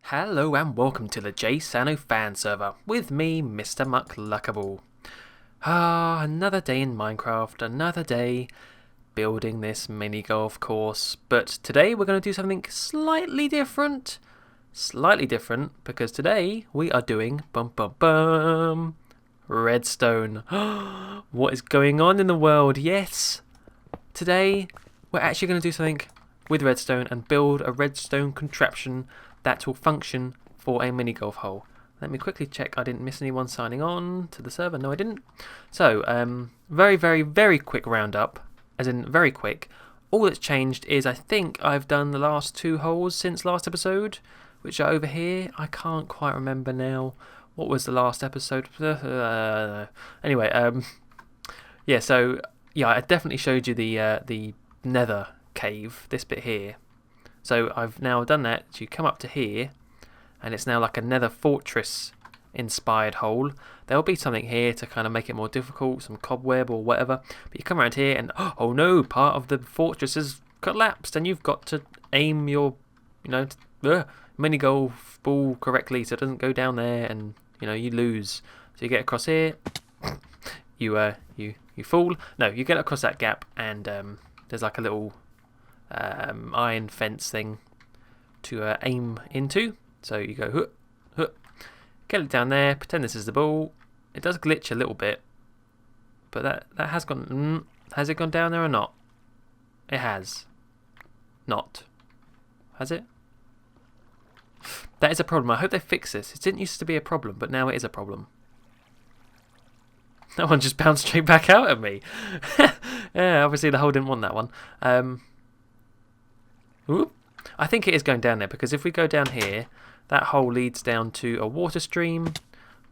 Hello and welcome to the JSano fan server with me, Mr. Muckluckable. Another day in Minecraft, another day building this mini golf course. But today we're going to do something slightly different. Because today we are doing redstone. What is going on in the world? Yes, today we're actually going to do something with redstone and build a redstone contraption that will function for a mini golf hole. Let me quickly check I didn't miss anyone signing on to the server. No, I didn't. So, very quick roundup, as in very quick. All that's changed is I think I've done the last two holes since last episode, which are over here. I can't quite remember now. What was the last episode? Anyway, yeah. So yeah, I definitely showed you the Nether cave. This bit here. So I've now done that. So you come up to here, and it's now like a Nether fortress inspired hole. There'll be something here to kind of make it more difficult, some cobweb or whatever. But you come around here, and oh no, part of the fortress has collapsed, and you've got to aim your, mini golf ball correctly so it doesn't go down there, and you lose. So you get across here, you fall. No, you get across that gap, and there's like a little iron fence thing to aim into. So you go get it down there, pretend this is the ball. It does glitch a little bit, but that has gone. Has it gone down there or not? It has not. Has it? That is a problem. I hope they fix this. It didn't used to be a problem, but now it is a problem. That one just bounced straight back out at me. Yeah, obviously the hole didn't want that one. I think it is going down there, because if we go down here, that hole leads down to a water stream,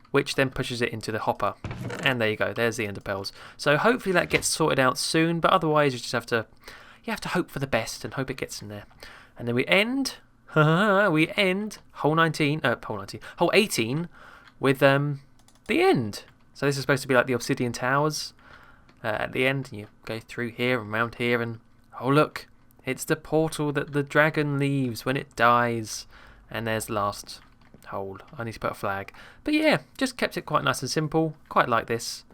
which then pushes it into the hopper. And there you go, there's the ender pearls. So hopefully that gets sorted out soon, but otherwise you just have to hope for the best and hope it gets in there. And then we end hole 18 with the end. So this is supposed to be like the obsidian towers at the end, and you go through here and round here, and oh look, it's the portal that the dragon leaves when it dies. And there's the last hole. I need to put a flag. But yeah, just kept it quite nice and simple. Quite like this.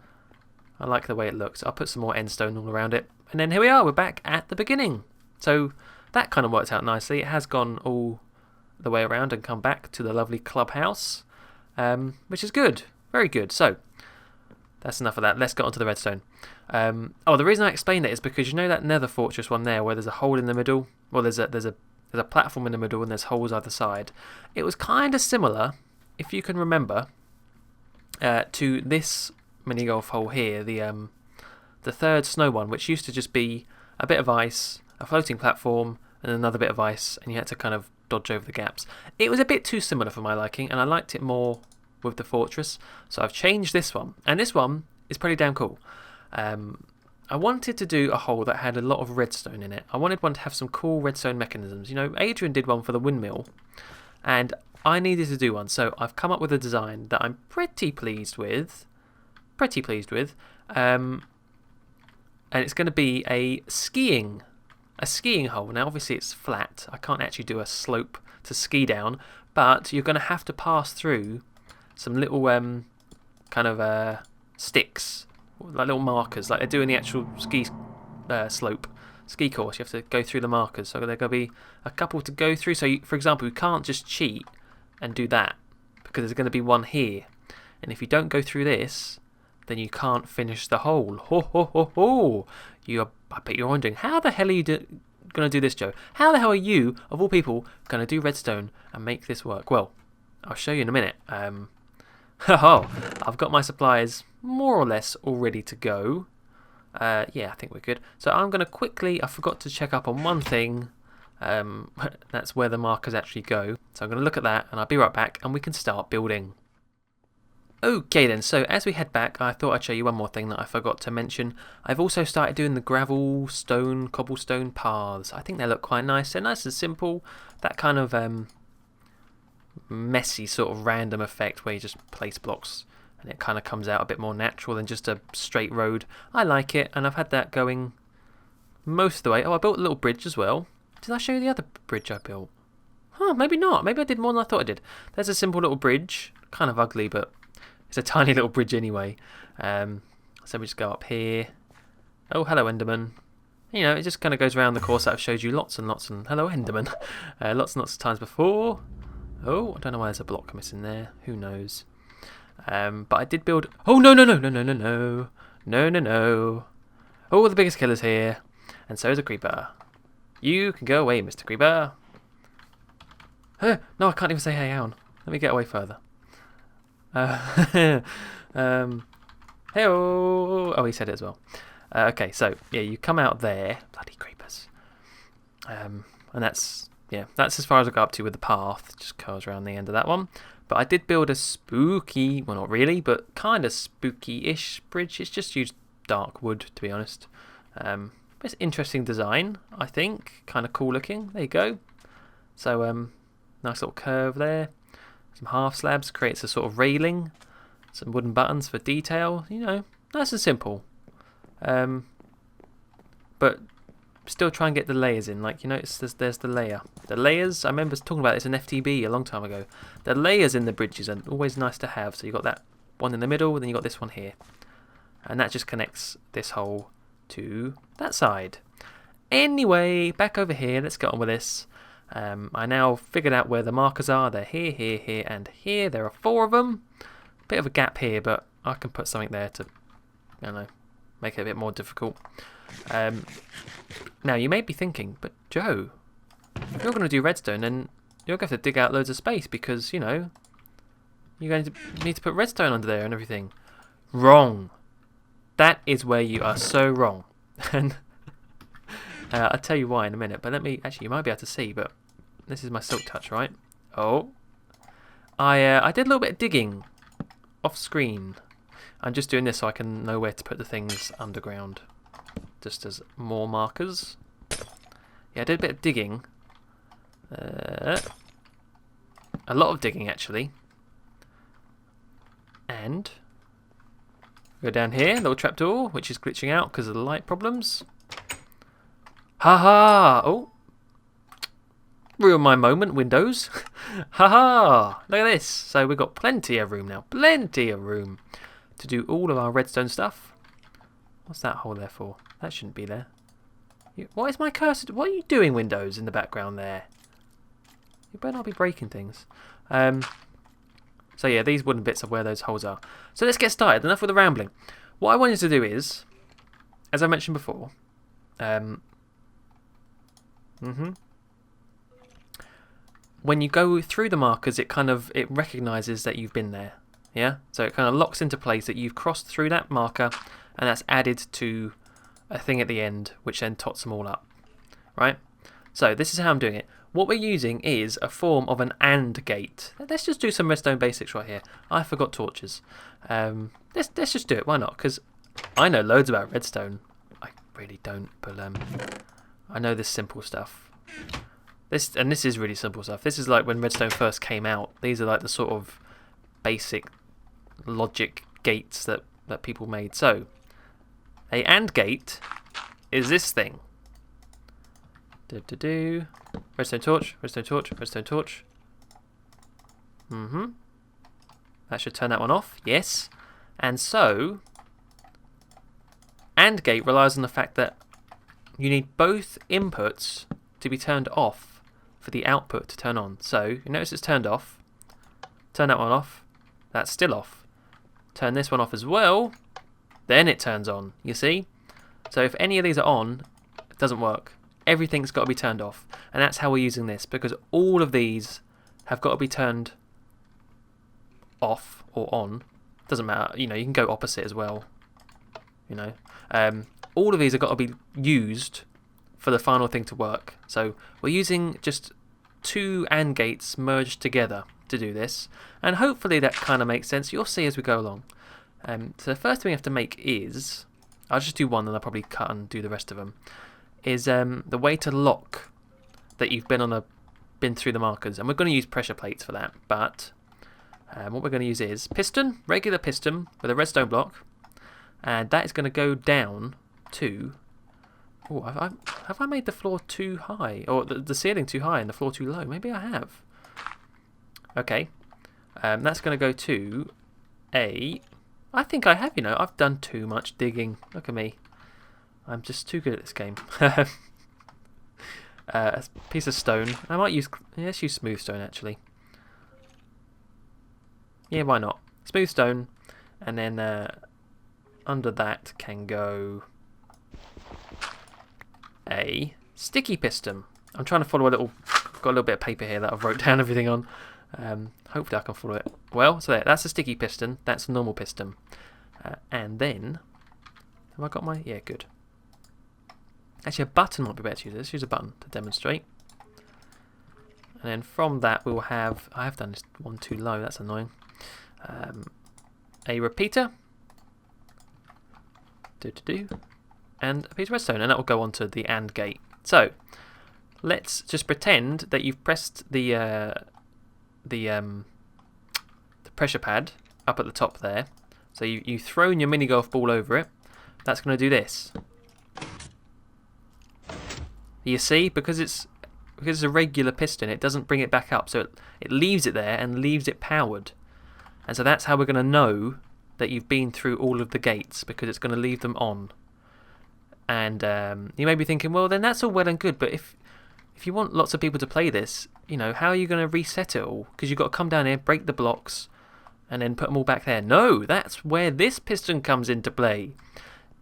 I like the way it looks. I'll put some more endstone all around it. And then here we are. We're back at the beginning. So that kind of worked out nicely. It has gone all the way around and come back to the lovely clubhouse, which is good. Very good. So that's enough of that. Let's get on to the redstone. The reason I explained it is because you know that Nether Fortress one there, where there's a hole in the middle. Well, there's a platform in the middle, and there's holes either side. It was kind of similar, if you can remember, to this mini golf hole here, the third snow one, which used to just be a bit of ice, a floating platform, and another bit of ice, and you had to kind of dodge over the gaps. It was a bit too similar for my liking, and I liked it more with the fortress, so I've changed this one, and this one is pretty damn cool. I wanted to do a hole that had a lot of redstone in it. I wanted one to have some cool redstone mechanisms. Adrian did one for the windmill, and I needed to do one, so I've come up with a design that I'm pretty pleased with. And it's going to be a skiing hole. Now obviously it's flat. I can't actually do a slope to ski down, but you're going to have to pass through some little sticks, like little markers, like they do in the actual ski course. You have to go through the markers, so there are going to be a couple to go through. So for example, you can't just cheat and do that, because there's going to be one here, and if you don't go through this, then you can't finish the hole. I bet you're wondering, how the hell are you going to do this, Joe? How the hell are you, of all people, going to do redstone and make this work? Well, I'll show you in a minute. I've got my supplies more or less all ready to go. Yeah, I think we're good. So I'm going to quickly, I forgot to check up on one thing. That's where the markers actually go. So I'm going to look at that, and I'll be right back, and we can start building. Okay then, so as we head back, I thought I'd show you one more thing that I forgot to mention. I've also started doing the gravel, stone, cobblestone paths. I think they look quite nice. They're nice and simple. That kind of messy sort of random effect where you just place blocks and it kind of comes out a bit more natural than just a straight road. I like it, and I've had that going most of the way. Oh, I built a little bridge as well. Did I show you the other bridge I built? Oh, maybe not. Maybe I did more than I thought I did. There's a simple little bridge. Kind of ugly, but it's a tiny little bridge anyway. So we just go up here. Oh, hello, Enderman. You know, it just kind of goes around the course that I've showed you lots and lots and... Hello, Enderman. Lots and lots of times before. Oh, I don't know why there's a block missing there. Who knows? But I did build... Oh, no, no, no, no, no, no, no. No, no, no. Oh, the biggest killer's here. And so is a creeper. You can go away, Mr. Creeper. No, I can't even say hey, hang on. Let me get away further. Hey-oh. Oh, he said it as well. Okay, so, yeah, you come out there. Bloody creepers. And that's as far as I got up to with the path. Just goes around the end of that one. But I did build a spooky, well, not really, but kind of spooky-ish bridge. It's just used dark wood, to be honest. It's interesting design, I think. Kind of cool looking. There you go. So, nice little curve there. Some half slabs creates a sort of railing. Some wooden buttons for detail. You know, nice and simple. But still try and get the layers in. Like, you notice there's the layer. The layers, I remember talking about this in FTB a long time ago. The layers in the bridges are always nice to have. So you've got that one in the middle, and then you've got this one here. And that just connects this hole to that side. Anyway, back over here. Let's get on with this. I now figured out where the markers are. They're here, here, here, and here. There are 4 of them. Bit of a gap here, but I can put something there to, I don't know, make it a bit more difficult. Now, you may be thinking, but Joe, if you're going to do redstone, then you're going to have to dig out loads of space because, you know, you're going to need to put redstone under there and everything. Wrong. That is where you are so wrong. And I'll tell you why in a minute, but let me, actually, you might be able to see, but this is my silk touch, right? Oh. I did a little bit of digging off screen. I'm just doing this so I can know where to put the things underground. Just as more markers. Yeah, I did a bit of digging. A lot of digging, actually. And go down here, little trapdoor, which is glitching out because of the light problems. Haha! Oh. Ruin my moment, Windows. Haha! Look at this. So we've got plenty of room now. Plenty of room to do all of our redstone stuff. What's that hole there for? That shouldn't be there. Why is my cursor... What are you doing, Windows, in the background there? You better not be breaking things. So yeah, these wooden bits are where those holes are. So let's get started. Enough with the rambling. What I wanted to do is, as I mentioned before, when you go through the markers, it recognises that you've been there. Yeah, so it kind of locks into place that you've crossed through that marker, and that's added to a thing at the end, which then tots them all up. Right? So this is how I'm doing it. What we're using is a form of an AND gate. Let's just do some redstone basics right here. I forgot torches. Let's just do it. Why not? Because I know loads about redstone. I really don't, but I know this simple stuff. This is really simple stuff. This is like when redstone first came out. These are like the sort of basic logic gates that people made. So a AND gate is this thing. Redstone torch, redstone torch, redstone torch. That should turn that one off. Yes. And so AND gate relies on the fact that you need both inputs to be turned off for the output to turn on. So you notice it's turned off. Turn that one off. That's still off. Turn this one off as well. Then it turns on. You see? So if any of these are on, it doesn't work. Everything's got to be turned off. And that's how we're using this, because all of these have got to be turned off or on. Doesn't matter. You know, you can go opposite as well. You know, all of these have got to be used for the final thing to work. So we're using just 2 AND gates merged together to do this, and hopefully that kind of makes sense. You'll see as we go along. So the first thing we have to make is, I'll just do one and I'll probably cut and do the rest of them, is the way to lock that you've been through the markers. And we're going to use pressure plates for that, but what we're going to use is piston, regular piston with a redstone block, and that is going to go down to Oh, have I made the floor too high? Or the ceiling too high and the floor too low? Maybe I have. Okay. That's going to go to a... I think I have, you know. I've done too much digging. Look at me. I'm just too good at this game. A piece of stone. I might use... Let's use smooth stone, actually. Yeah, why not? Smooth stone. And then under that can go a sticky piston. I'm trying to follow a little... Got a little bit of paper here that I've wrote down everything on. Hopefully I can follow it well. So that's a sticky piston. That's a normal piston. And then... Have I got my... Yeah, good. Actually, a button might be better to use. Let's use a button to demonstrate. And then from that we'll have... I have done this one too low. That's annoying. A repeater. And a piece of redstone. And that will go onto the AND gate. So, let's just pretend that you've pressed the pressure pad up at the top there. So you've thrown your mini golf ball over it. That's going to do this. You see, because it's a regular piston, it doesn't bring it back up. So it leaves it there and leaves it powered. And so that's how we're going to know that you've been through all of the gates, because it's going to leave them on. And you may be thinking, well, then that's all well and good, but if you want lots of people to play this, you know, how are you going to reset it all? Because you've got to come down here, break the blocks, and then put them all back there. No, that's where this piston comes into play.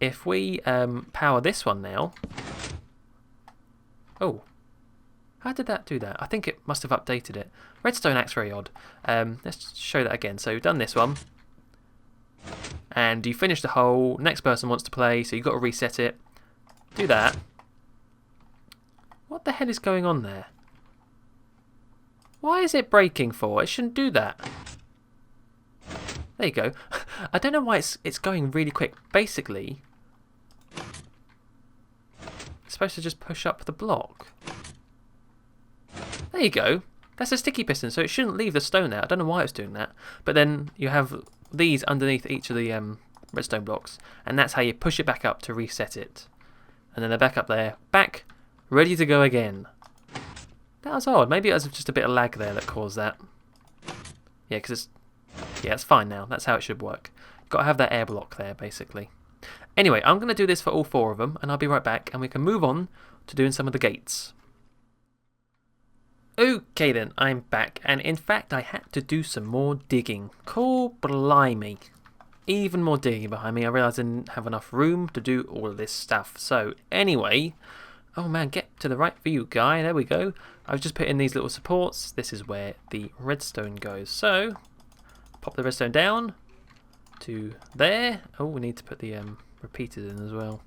If we power this one now... Oh, how did that do that? I think it must have updated it. Redstone acts very odd. Let's show that again. So we've done this one. And you finish the hole. Next person wants to play, so you've got to reset it. Do that. What the hell is going on there? Why is it breaking for? It shouldn't do that. There you go. I don't know why it's going really quick. Basically, it's supposed to just push up the block. There you go. That's a sticky piston, so it shouldn't leave the stone there. I don't know why it's doing that. But then you have these underneath each of the redstone blocks, and that's how you push it back up to reset it. And then they're back up there, back, ready to go again. That was odd. Maybe it was just a bit of lag there that caused that. Yeah, because it's fine now. That's how it should work. Got to have that air block there, basically. Anyway, I'm going to do this for all 4 of them, and I'll be right back, and we can move on to doing some of the gates. Okay then, I'm back, and in fact I had to do some more digging. Cool blimey. Even more digging behind me. I realised I didn't have enough room to do all of this stuff. So anyway, oh man, get to the right view, guy. There we go. I've just put in these little supports. This is where the redstone goes. So, pop the redstone down to there. Oh, we need to put the repeaters in as well.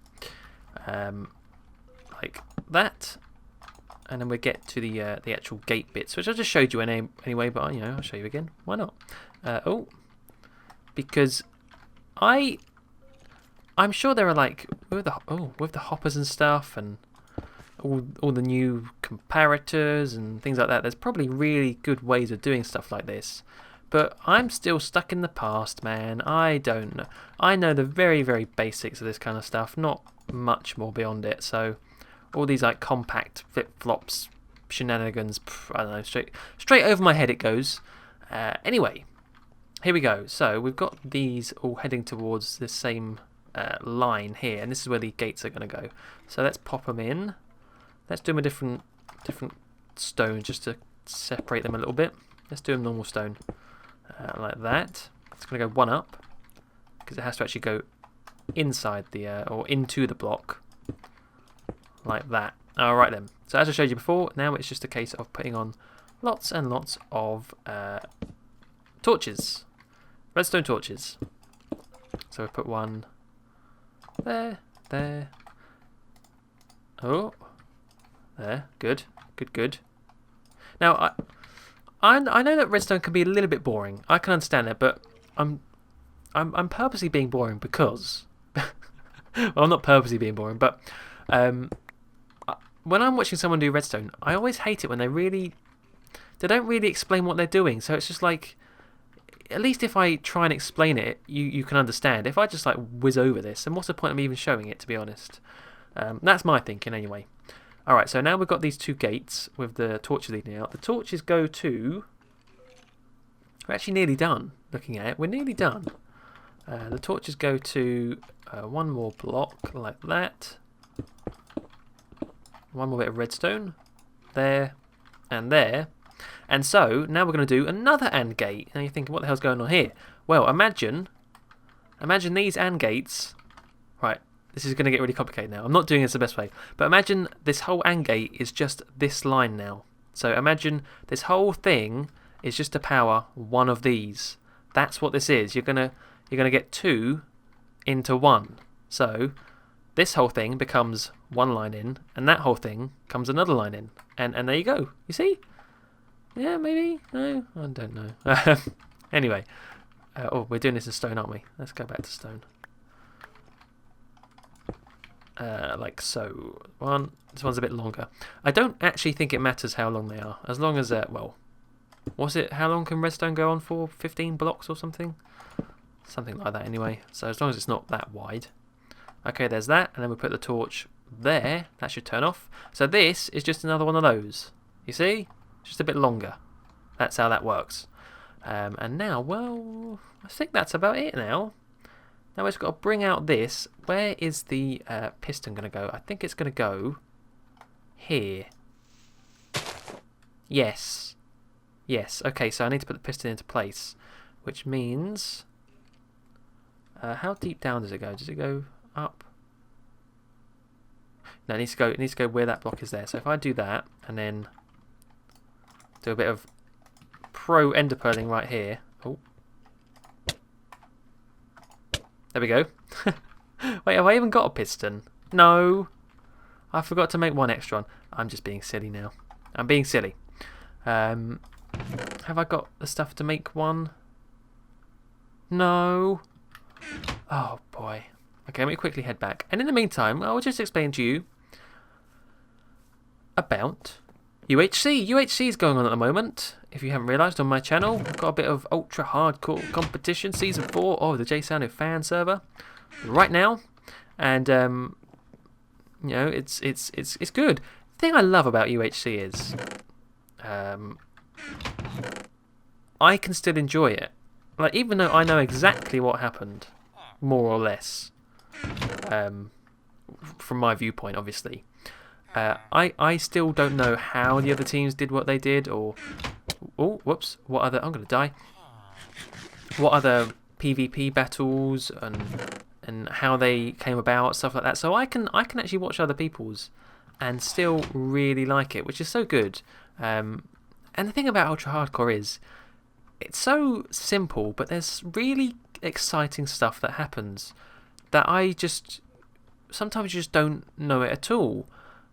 Like that. And then we get to the actual gate bits, which I just showed you anyway, but you know, I'll show you again. Why not? Oh, because I'm sure there are like with the hoppers and stuff, and all the new comparators and things like that. There's probably really good ways of doing stuff like this, but I'm still stuck in the past, man. I don't know. I know the very, very basics of this kind of stuff, not much more beyond it. So all these like compact flip-flops shenanigans, I don't know, straight over my head it goes. Anyway, here we go. So we've got these all heading towards the same line here, and this is where the gates are going to go. So let's pop them in. Let's do them a different stone just to separate them a little bit. Let's do them normal stone, like that. It's going to go one up because it has to actually go inside the or into the block. Like that. Alright then. So as I showed you before, now it's just a case of putting on lots and lots of torches. Redstone torches. So we put one there, there. Oh. There. Good. Good, good. Now, I know that redstone can be a little bit boring. I can understand that, but I'm purposely being boring because... well, I'm not purposely being boring, but... when I'm watching someone do redstone, I always hate it when they don't really explain what they're doing. So it's just like, at least if I try and explain it, you can understand. If I just like whiz over this, then what's the point of me even showing it, to be honest? That's my thinking anyway. Alright, so now we've got these 2 gates with the torches leading out. The torches go to... We're actually nearly done, looking at it. We're nearly done. The torches go to 1 more block, like that. 1 more bit of redstone. There. And there. And so, now we're going to do another AND gate. Now you're thinking, what the hell's going on here? Well, imagine these AND gates... Right, this is going to get really complicated now. I'm not doing this the best way. But imagine this whole AND gate is just this line now. So imagine this whole thing is just to power 1 of these. That's what this is. You're gonna get 2 into 1. So this whole thing becomes 1 line in, and that whole thing comes another line in. And there you go. You see? Yeah, maybe? No? I don't know. Anyway. Oh, we're doing this in stone, aren't we? Let's go back to stone. Like so. This one's a bit longer. I don't actually think it matters how long they are. As long as, well, was it, how long can redstone go on for? 15 blocks or something? Something like that anyway. So as long as it's not that wide. Okay, there's that. And then we put the torch there. That should turn off. So this is just another one of those. You see? Just a bit longer. That's how that works. And now, well, I think that's about it now. Now we've got to bring out this. Where is the piston going to go? I think it's going to go here. Yes. Yes. Okay, so I need to put the piston into place. Which means... how deep down does it go? Does it go up? No, it needs to go where that block is there. So if I do that, and then do a bit of pro ender pearling right here. Oh. There we go. Wait, have I even got a piston? No. I forgot to make 1 extra one. I'm just being silly now. I'm being silly. Have I got the stuff to make 1? No. Oh, boy. Okay, let me quickly head back. And in the meantime, I will just explain to you about UHC. UHC is going on at the moment. If you haven't realised, on my channel, I've got a bit of ultra hardcore competition, season 4 of the JSano fan server right now, and you know, it's good. The thing I love about UHC is I can still enjoy it, like even though I know exactly what happened, more or less, from my viewpoint, obviously. I still don't know how the other teams did what they did, or oh, whoops! What other? I'm gonna die. What other PvP battles and how they came about, stuff like that. So I can actually watch other people's and still really like it, which is so good. And the thing about ultra hardcore is it's so simple, but there's really exciting stuff that happens that I just sometimes just don't know it at all.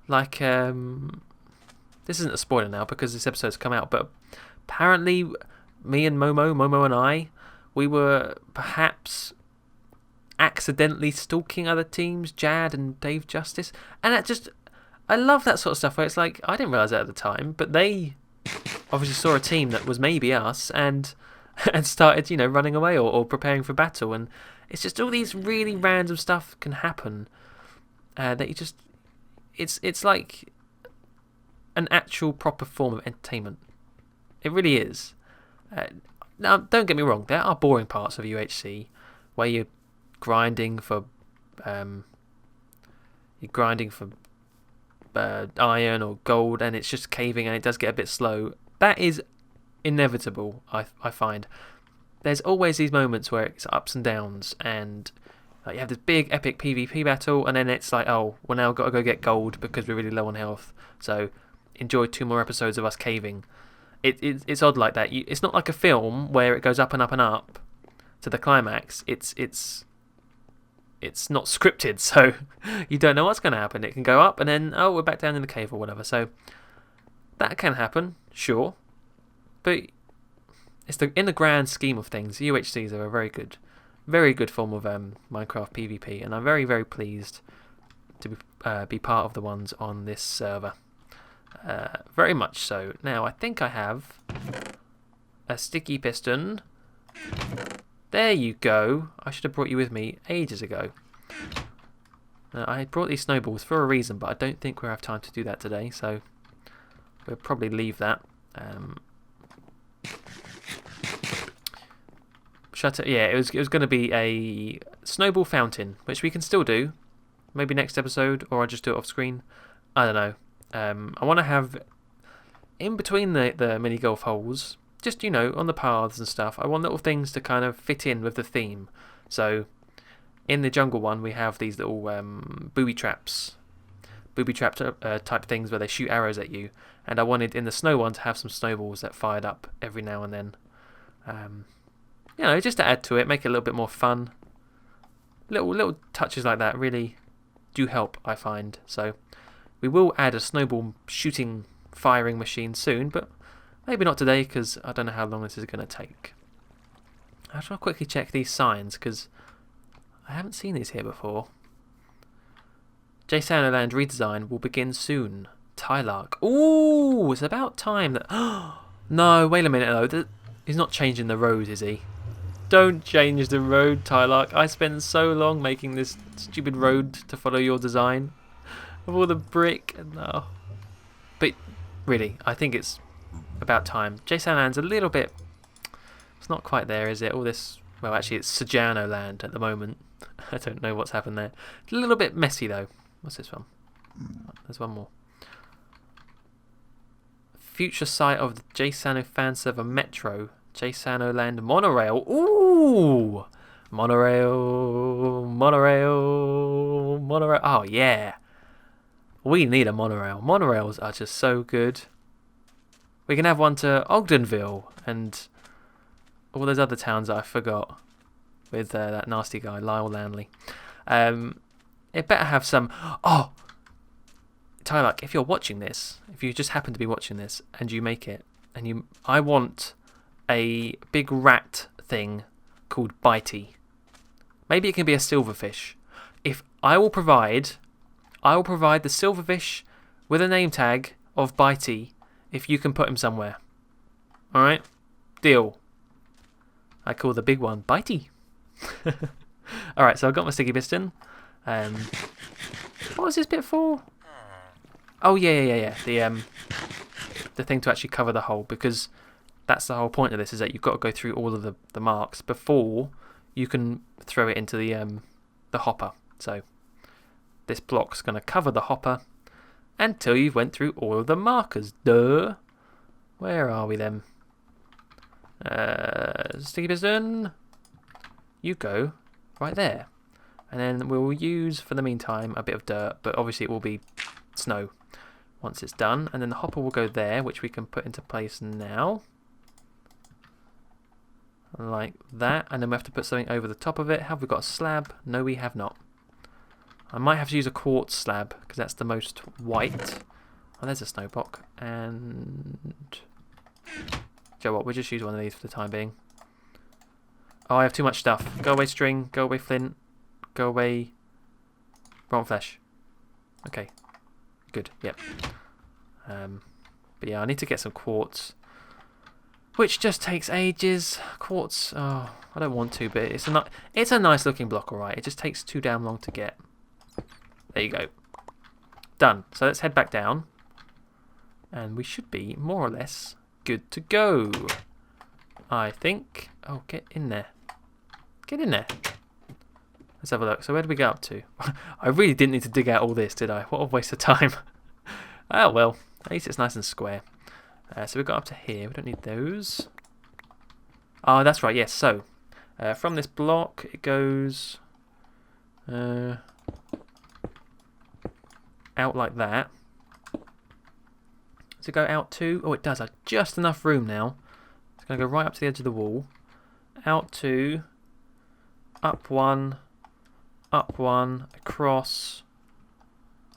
Like, this isn't a spoiler now because this episode's come out, but apparently me and Momo and I, we were perhaps accidentally stalking other teams, Jad and Dave Justice, and that just, I love that sort of stuff where it's like, I didn't realise that at the time, but they obviously saw a team that was maybe us and started, you know, running away or preparing for battle, and it's just all these really random stuff can happen that you just... It's like an actual proper form of entertainment. It really is. Now, don't get me wrong. There are boring parts of UHC where you're grinding for iron or gold, and it's just caving, and it does get a bit slow. That is inevitable. I find there's always these moments where it's ups and downs, and like you have this big epic PvP battle, and then it's like, oh, well now I've got to go get gold because we're really low on health. So enjoy 2 more episodes of us caving. It's odd like that. It's not like a film where it goes up and up and up to the climax. It's not scripted, so you don't know what's going to happen. It can go up and then, oh, we're back down in the cave or whatever. So that can happen, sure, but it's in the grand scheme of things, UHCs are a very good form of Minecraft PvP, and I'm very, very pleased to be part of the ones on this server. Very much so. Now, I think I have a sticky piston. There you go. I should have brought you with me ages ago. I brought these snowballs for a reason, but I don't think we'll have time to do that today, so we'll probably leave that. Yeah, it was going to be a snowball fountain, which we can still do. Maybe next episode, or I'll just do it off screen. I don't know. I want to have, in between the mini golf holes, just, you know, on the paths and stuff, I want little things to kind of fit in with the theme. So, in the jungle one, we have these little booby trap type things where they shoot arrows at you. And I wanted, in the snow one, to have some snowballs that fired up every now and then. You know, just to add to it, make it a little bit more fun. Little touches like that really do help, I find. So we will add a snowball shooting, firing machine soon, but maybe not today because I don't know how long this is going to take. I shall quickly check these signs because I haven't seen these here before. JSano Land redesign will begin soon. Tylark. Ooh, it's about time that... No, wait a minute though. He's not changing the road, is he? Don't change the road, Tylark. I spent so long making this stupid road to follow your design. Of all the brick. No. But really, I think it's about time. JSano Land's a little bit... It's not quite there, is it? All this... Well, actually, it's JSano Land at the moment. I don't know what's happened there. It's a little bit messy, though. What's this one? There's one more. Future site of the JSano fan server Metro. JSano Land monorail. Ooh! Monorail. Oh, yeah. We need a monorail. Monorails are just so good. We can have one to Ogdenville and all those other towns that I forgot with that nasty guy, Lyle Landley. It better have some... Oh! Tylark, if you're watching this, if you just happen to be watching this and you make it, and I want a big rat thing called Bitey. Maybe it can be a silverfish. If I will provide the silverfish with a name tag of Bitey if you can put him somewhere. Alright? Deal. I call the big one Bitey. Alright, so I've got my sticky piston. What was this bit for? Oh yeah. The thing to actually cover the hole, because that's the whole point of this, is that you've got to go through all of the marks before you can throw it into the hopper. So this block's going to cover the hopper until you've went through all of the markers. Duh. Where are we then? Sticky piston. You go right there. And then we'll use, for the meantime, a bit of dirt, but obviously it will be snow once it's done. And then the hopper will go there, which we can put into place now. Like that. And then we have to put something over the top of it. Have we got a slab? No, we have not. I might have to use a quartz slab, because that's the most white. Oh, there's a snow block. And... Do you know what? We'll just use one of these for the time being. Oh, I have too much stuff. Go away, string. Go away, flint. Go away, rotten flesh. Okay. Good, yep. But yeah, I need to get some quartz, which just takes ages. Quartz, oh, I don't want to, but it's a nice looking block, alright. It just takes too damn long to get. There you go. Done. So let's head back down. And we should be more or less good to go, I think. Oh, get in there. Get in there. Let's have a look. So where did we get up to? I really didn't need to dig out all this, did I? What a waste of time. Oh well, at least it's nice and square. So we got up to here. We don't need those. Oh, that's right. Yes. So from this block, it goes out like that. Does it go out to? Oh, it does. I've just enough room now. It's going to go right up to the edge of the wall. Out to. Up one, across,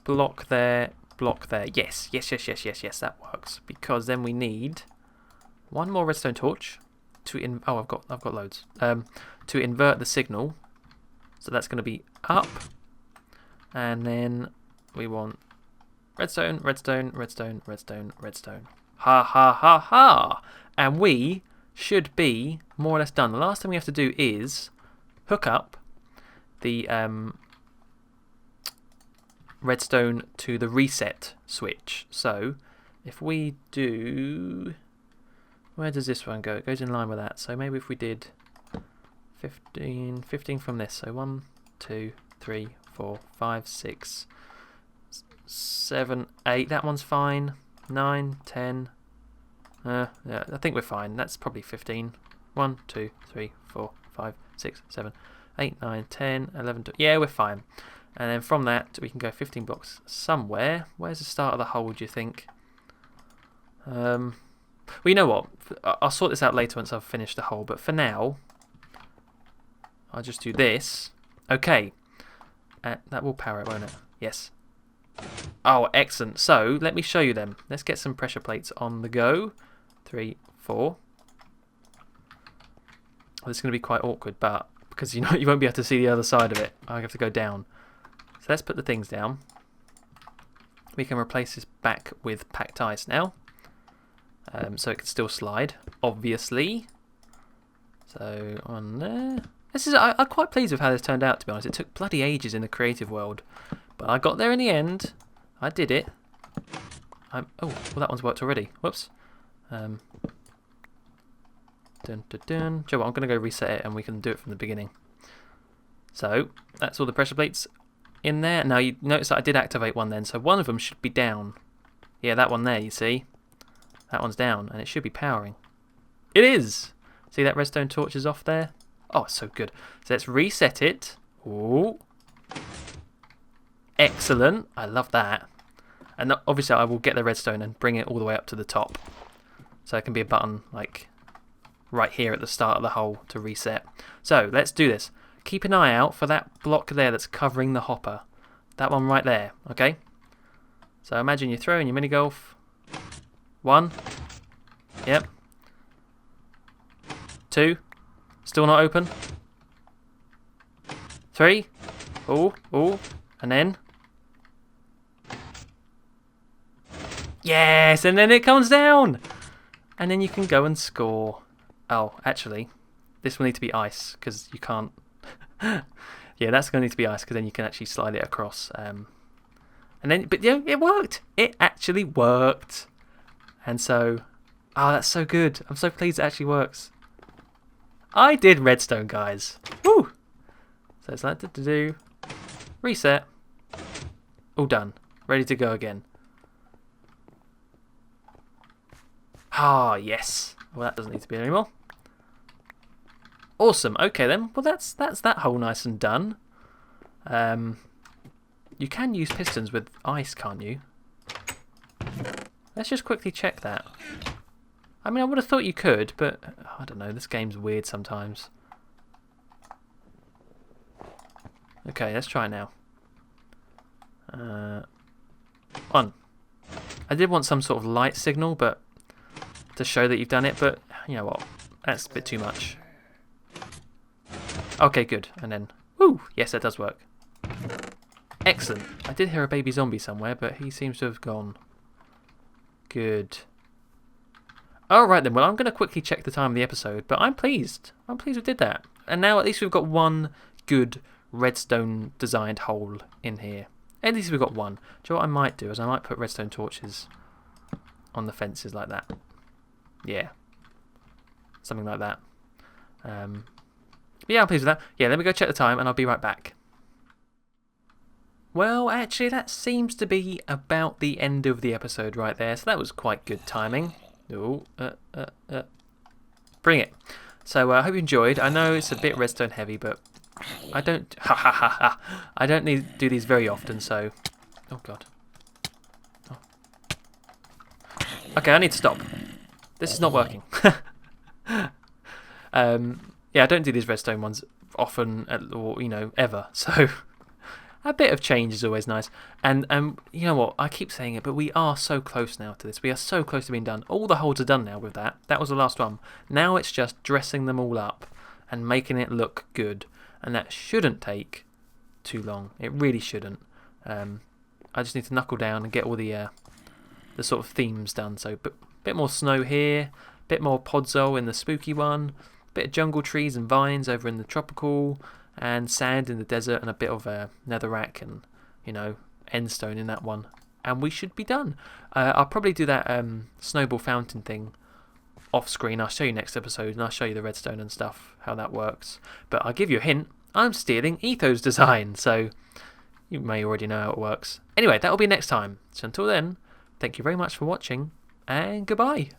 block there, Yes, that works. Because then we need one more redstone torch to I've got loads. To invert the signal. So that's going to be up, and then we want redstone. Ha ha ha ha! And we should be more or less done. The last thing we have to do is hook up the redstone to the reset switch. So if we do... Where does this one go? It goes in line with that. So maybe if we did 15 from this. So 1, 2, 3, 4, 5, 6, 7, 8. That one's fine. 9, 10. Yeah, I think we're fine. That's probably 15. 1, 2, 3, 4, 5, 6, 7, 8, 9, 10, 11, 12. Yeah, we're fine. And then from that, we can go 15 blocks somewhere. Where's the start of the hole, do you think? Well, you know what? I'll sort this out later once I've finished the hole. But for now, I'll just do this. Okay. That will power it, won't it? Yes. Oh, excellent. So, let me show you them. Let's get some pressure plates on the go. 3, 4. Well, this is going to be quite awkward, but because you won't be able to see the other side of it. I have to go down. So let's put the things down. We can replace this back with packed ice now. So it can still slide, obviously. So on there. I'm quite pleased with how this turned out, to be honest. It took bloody ages in the creative world. But I got there in the end. I did it. Oh, well, that one's worked already. Whoops. Dun, dun, dun. Joe, I'm going to go reset it and we can do it from the beginning. So, that's all the pressure plates in there. Now, you notice that I did activate one then, so one of them should be down. Yeah, that one there, you see? That one's down, and it should be powering. It is! See that redstone torch is off there? Oh, it's so good. So let's reset it. Ooh. Excellent. I love that. And obviously I will get the redstone and bring it all the way up to the top. So there can be a button like right here at the start of the hole to reset. So let's do this. Keep an eye out for that block there that's covering the hopper. That one right there, okay? So imagine you're throwing your minigolf. 1. Yep. 2. Still not open. 3. Oh, oh. And then. Yes, and then it comes down. And then you can go and score. Oh, actually, this will need to be ice because you can't. Yeah, that's going to need to be ice because then you can actually slide it across. And then, but yeah, it worked. It actually worked. And so, oh, that's so good. I'm so pleased it actually works. I did redstone, guys. Woo! So it's like to do. Reset. All done. Ready to go again. Ah, yes. Well, that doesn't need to be anymore. Awesome. Okay then. Well, that's that hole nice and done. You can use pistons with ice, can't you? Let's just quickly check that. I mean, I would have thought you could, but I don't know. This game's weird sometimes. Okay, let's try now. 1. I did want some sort of light signal, but to show that you've done it. But you know what? That's a bit too much. Okay, good. And then, woo! Yes, that does work. Excellent. I did hear a baby zombie somewhere, but he seems to have gone. Good. Alright then, well I'm going to quickly check the time of the episode, but I'm pleased. I'm pleased we did that. And now at least we've got one good redstone designed hole in here. At least we've got one. Do you know what I might do is I might put redstone torches on the fences like that. Yeah. Something like that. Yeah, I'm pleased with that. Yeah, let me go check the time and I'll be right back. Well, actually, that seems to be about the end of the episode right there. So that was quite good timing. Ooh, bring it. So I hope you enjoyed. I know it's a bit redstone heavy, but I don't. I don't need to do these very often. So, oh god. Oh. Okay, I need to stop. This is not working. Yeah, I don't do these redstone ones often, or ever. So. A bit of change is always nice. And you know what? I keep saying it, but we are so close now to this. We are so close to being done. All the holes are done now with that. That was the last one. Now it's just dressing them all up and making it look good. And that shouldn't take too long. It really shouldn't. I just need to knuckle down and get all the sort of themes done. So a bit more snow here, a bit more podzol in the spooky one, a bit of jungle trees and vines over in the tropical, and sand in the desert, and a bit of netherrack and end stone in that one, and we should be done. I'll probably do that snowball fountain thing off screen. I'll show you next episode, and I'll show you the redstone and stuff, how that works. But I'll give you a hint. I'm stealing Etho's design, so you may already know how it works. Anyway, that'll be next time. So until then, thank you very much for watching, and goodbye.